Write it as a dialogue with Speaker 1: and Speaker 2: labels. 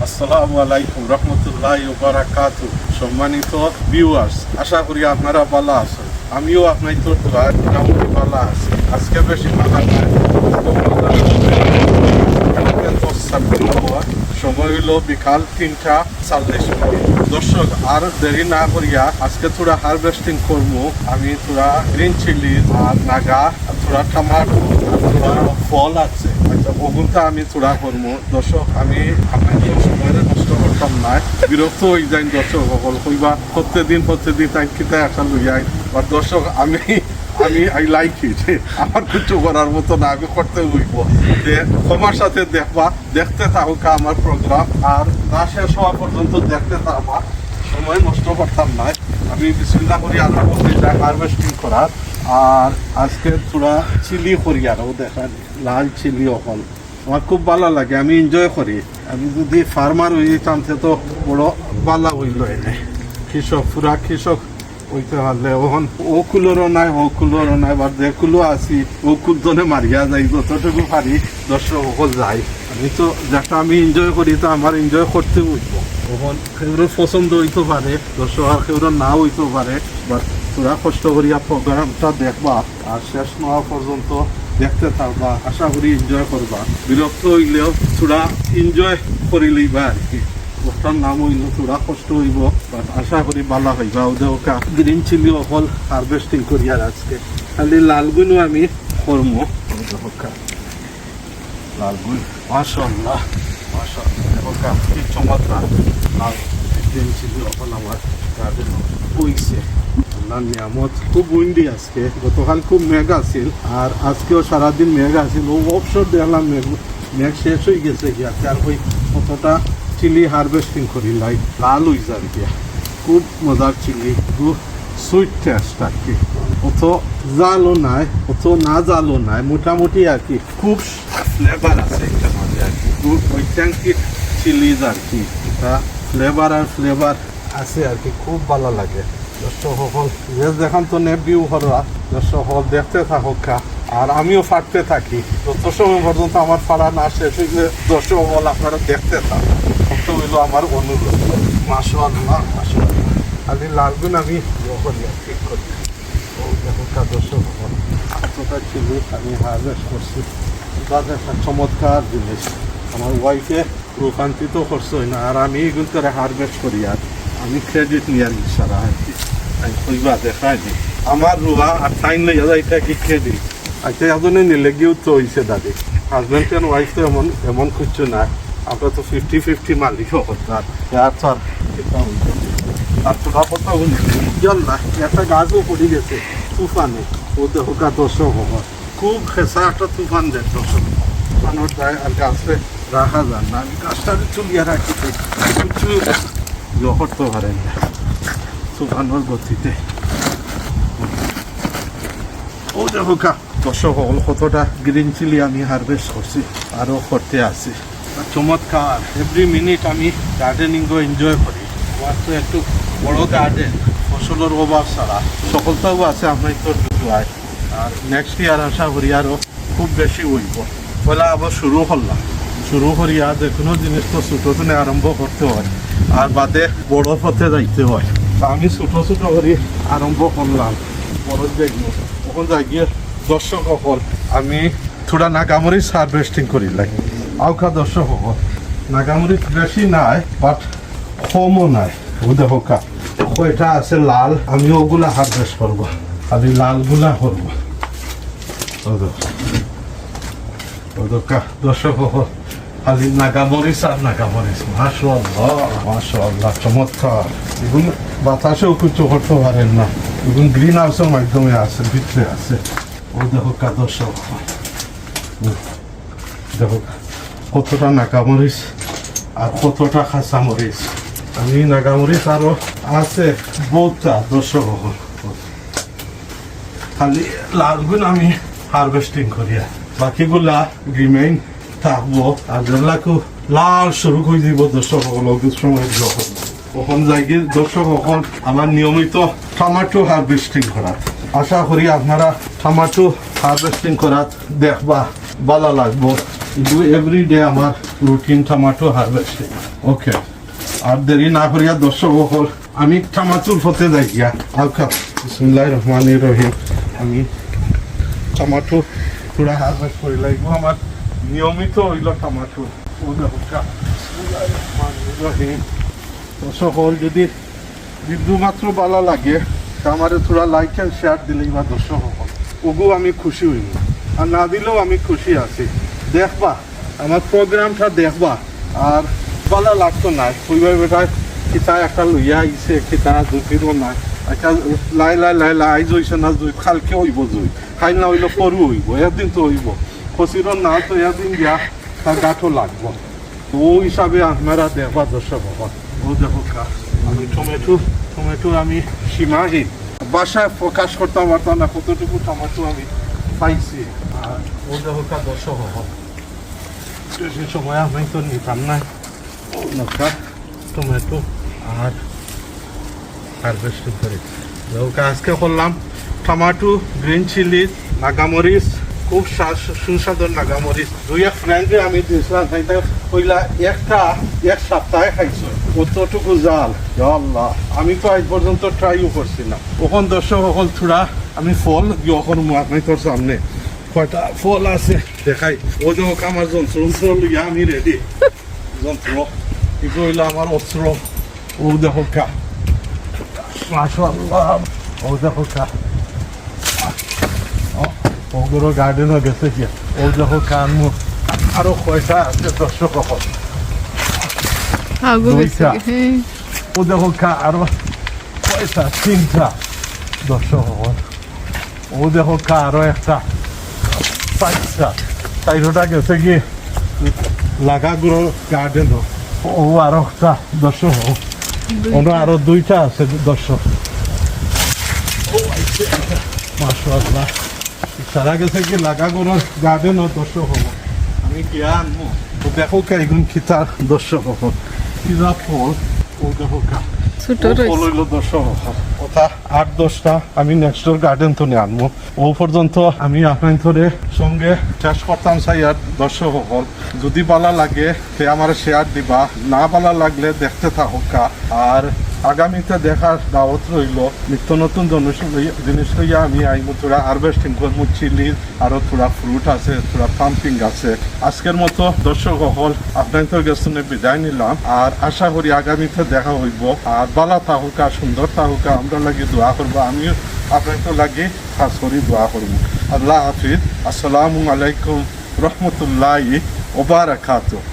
Speaker 1: আসসালামু আলাইকুম রহমতুল্লাহি ওয়া বারাকাতুহু। সম্মানিত ভিউয়ার্স, আশা করি আপনারা ভালো আছেন। আমিও আপনাদের দোয়ায় মোটামুটি ভালো আছি। আজকে বেশি ভালো নাই, সময় হইল বিকাল 3:40। দর্শক, আর দেরি না করিয়া আজকে তোরা হারভেস্টিং করবো। আমি তোরা গ্রিন চিলি আর নাগা, তোরা টমাটো আর তোরা ফল আছে, ওগুনটা আমি তোরা করবো। দর্শক, আমি আপনাদের সময় নষ্ট করতাম না, বিরক্ত হয়ে যাই দর্শক সকল কইবা প্রত্যেকদিন তাই কিতা একটা লইয়াই। বা দর্শক, আমি আই লাইক ইট, আমার কিছু করার মতো না, আমি করতে হইব। তোমার সাথে দেখতে থাকুক আমার প্রোগ্রাম, আর না শেষ হওয়া পর্যন্ত দেখতে থাকবা, সময় নষ্ট করতাম না। আমি বিসমিল্লাহ করি আল্লাহ বলতে চাই হারভেস্টিং করার। আর আজকে তোরা চিলি করি, আরও দেখেন লাল চিলি অকল আমার খুব ভালো লাগে, আমি এনজয় করি। আমি যদি ফার্মার হয়ে যেতাম তো বড় ভালো হইল। এনে কৃষক, পুরা কৃষক হইতে পারলে ওখান ও কুলোরও নাই বা যে কুলো আছি ও কুলজনে মারিয়া যাই, যতটুকু পারি দর্শক সকল যাই। আমি তো যেটা আমি এনজয় করি, তো আমার এনজয় করতে উঠব। ওখান সেগুলো পছন্দ হইতে পারে দর্শক, আর সেগুলো না হইতে পারে। বাট তোরা কষ্ট করিয়া প্রোগ্রামটা দেখবা আর শেষ না হওয়া পর্যন্ত দেখতে থাকবা, আশা করি এনজয় করবা। বিরক্ত হইলেও তোরা এনজয় করিলেইবা আর কি। ওটার নাম হইল তোরা কষ্ট হইব, বাট আশা করি ভালো হইবা। ওদেরকা গ্রিন চিলি অকল হারভেস্টিং করি। আর আজকে খালি লালগুলো আমি করবো। লালগুল মাশাআল্লাহ মাশাআল্লাহ, কি চমৎকার লাল গ্রিন চিলি অকল আমার গার্ডেন হইছে। আল্লাহর নিয়ামত। খুব উইন্ডি আজকে, গতকাল খুব মেঘ আছিল, আর আজকেও সারাদিন মেঘ আছিল। ও অবসর দেখলাম মেঘ শেষ হয়ে গেছে গিয়া, আর ওই কতটা চিলি হারভেস্টিং করি লাই লাল হয়ে যায় গিয়া। খুব মজার চিলি, খুব সুইট টেস্ট আর কি। অত জালও নাই, অত না জালও নাই, মোটামুটি আর কি। খুব ফ্লেভার আছে এটার মধ্যে আর কি। খুব ঐতিহাসিক চিলিজ আর কি, এটা ফ্লেভার আছে আর কি, খুব ভালো লাগে। দর্শক সকল দেখান তো নে ভিউ হরা, দর্শক সকল দেখতে থাকুক। আর আমিও ফাটতে থাকি যত সময় পর্যন্ত আমার ফাড়া না শেষ হইলে দর্শক সকল আপনারা দেখতে থাকুন, কত হইল আমার অনুরোধ। মাশাআল্লাহ মাশাআল্লাহ। খালি লালগুন আমি ঠিক করি। ও দেখুক দর্শক সকল, এতটা চিলি আমি হারভেস্ট করছি। এটা একটা চমৎকার জিনিস। আমার ওয়াইফে রূপান্তরিত করছে না, আর আমি এগুলো করে হারভেস্ট করি। আর আমি ক্রেডিট নিয়ে সারা আর কি কইবা দেখাইনি আমার রুহা আর টাইম লইয়া যাইটা কি ক্রেডিট। আচ্ছা, এজনে নিলে গিয়েও তো হয়েছে দাদি। হাজব্যান্ড অ্যান্ড ওয়াইফ তো এমন কিছু না, আমরা তো 50-50 মালিকও করতাম। আর তো আর তোরা কথা জল না, একটা গাছও পড়ে গেছে তুফানে। ও দেখা দর্শক হবার খুব খেসা একটা তুফান দেয় দর্শক। তুফানোর যায় আর গাছে রাখা যান না, আমি গাছটা চুলিয়ে রাখি কিছু করতে পারেন না তুফানোর গতিতে। ও দেখো দর্শক হল কতটা গ্রিন চিলি আমি হারভেস্ট করছি, আরও করতে আছি। চমৎকার। এভরি মিনিট আমি গার্ডেনিংও এনজয় করি। আমার তো একটু বড় গার্ডেন, ফসলের অভাব ছাড়া সকলটাও আছে আপনার তো দুয়ায়। আর নেক্সট ইয়ার আশা করি আরও খুব বেশি হইব। পয়লা আবার শুরু করিয়া যে কোনো জিনিস তো ছোটো থেকে আরম্ভ করতে হয়, আর বাদে বড় পথে যাইতে হয়। আমি ছোট করে আরম্ভ করলাম, বড় দেখব তখন যাই গিয়ে দর্শক সকল আমি থোড়া নাগামরিচ হারভেস্টিং করি লাগে। আউকা দর্শক সকল নাগামরিচ বেশি নাই, বাট কমও নাই। ও দেখো এটা আছে লাল, আমি ওগুলা হারভেস্ট করবো, খালি লালগুলা করবো। দর্শক সকল খালি নাগামরিচ আর নাগামরিচ। মাশাআল্লাহ চমৎকার। এগুন বাতাসেও কিছু করতে পারেন না, এগুন গ্রিন হাউসের মাধ্যমে আছে, ভিতরে আছে। ও দেখো দর্শক দেখো কতটা নাগামরিচ আর কতটা কাঁচামরিচ। আমি নাগামরিচ আরও আছে বহুতটা দর্শক। খালি লালগুন আমি হারভেস্টিং করি, বাকিগুলা রিমেইন থাকবো। আর যেগুলাকে লাল শুরু করে দিব দর্শক সময় কখন যাই গিয়ে দর্শক কখন আমার নিয়মিত টমাটো হারভেস্টিং করার। আশা করি আপনারা টমাটো হারভেস্টিং করার দেখবা ভালো লাগবো। কিন্তু এভরিডে আমার রুটিন টমেটো হারভেস্টিং। ওকে, আর দেরি না করিয়া দর্শক হল আমি টমাটোর হতে যাই গিয়া আলকা বিসমিল্লাহির রহমানির রহিম। আমি টমাটো পুরা হারভেস্ট করে লাগবো, আমার নিয়মিত হইল টমাটো। বিসমিল্লাহির রহমানির রহিম। দর্শক হল যদি বিন্দু মাত্র ভালো লাগে আমার থোড়া লাইক অ্যান্ড শেয়ার দিলেই বা দর্শক হল ওগু আমি খুশি হইব, আর না দিলেও আমি খুশি আছি। দেখবা আমার প্রোগ্রামটা দেখবা, আর ভালো লাগতো না কইবা বেটায় কিতা একটা লইয়া আইছে কিতা জুতিরও নাই। আচ্ছা লাই লাই লাই লাই আইজ হইছে না জুই খালকে হইব জুই খাইল না হইলে পরু হইব, একদিন তো হইব খসিরও না তো একদিন গিয়া তার গাঠও লাগবো। তো ও হিসাবে আপনারা দেখবা দর্শক হল। ও দেখো আমি টমেটো আমি সীমাহীন বাসায় প্রকাশ করতে পারতাম না কতটুকু টমেটো আমি পাইছি। আর ও দেখো দর্শক হল বেশি সময় আমি তো নিতাম না টমেটো আর হারভেস্টিং করি। আজকে করলাম টমেটো, গ্রিন চিলি, নাগামরিচ, খুব সুস্বাদু নাগামরিচ। দুই এক ফ্রেন্ডে আমি দিয়েছিলাম কইলা একটা এক সপ্তাহে খাইছো কতটুকু জাল আল্লাহ, আমি তো আজ পর্যন্ত ট্রাইও করছি না। ওখান দর্শক সকল থোড়া আমি ফল ওখান আপনি তোর সামনে কয়টা ফল আছে দেখাই। ও দেখো আমার যন্ত্র লইয়া আমি রেডি। যন্ত্র এগুলো হইলো আমার অস্ত্র। ও দেখো মাশাআল্লাহ, ও দেখো ওগুলো গার্ডেনও গেছে কি। ও দেখো কানমু আরো কয়টা আছে দর্শক সকল। ও দেখো আরো কয়টা তিনটা দর্শক সকল। ও দেখো আরো একটা পাঁচটা চারটা গেছে কি লাগাগুলো গার্ডেন। ও আরো একটা দর্শক ওটা আরো দুইটা আছে দর্শক। মাশাআল্লাহ সারা গেছে কি লাগাগুলো গার্ডেন ও দর্শক হব আমি কি আনবো। তো দেখো এগুন খিতার দর্শক হল কিরা ফল। ও দেখো ফল হইলো দর্শক হল কথা 8-10টা আমি নেক্সট গার্ডেন তো নিয়ে আনবো। ও পর্যন্ত আমি আপনার সঙ্গে শেষ করতাম চাই। আর দর্শক হল যদি ভালো লাগে সে আমার শেয়ার দিবা, না ভালো লাগলে দেখতে থাকা। আর আগামীতে দেখার দাওয়াত রইল। নিত্য নতুন জিনিস লইয়া আমি আইমু থোড়া হারভেস্টিং করবো। চিলি আরো থোড়া ফ্রুট আছে, থোড়া পাম্পিং আছে। আজকের মতো দর্শক হল আপনাদের কাছে বিদায় নিলাম। আর আশা করি আগামীতে দেখা হইব। আর বালা থাকুকা সুন্দর থাকুকা আমরা লাগে দোয়া করবো, আমিও আপনাদের লাগে খাস করি দোয়া করবো। আল্লাহ হাফিজ। আসসালামু আলাইকুম রহমতুল্লাহি ওয়া বারাকাতুহু।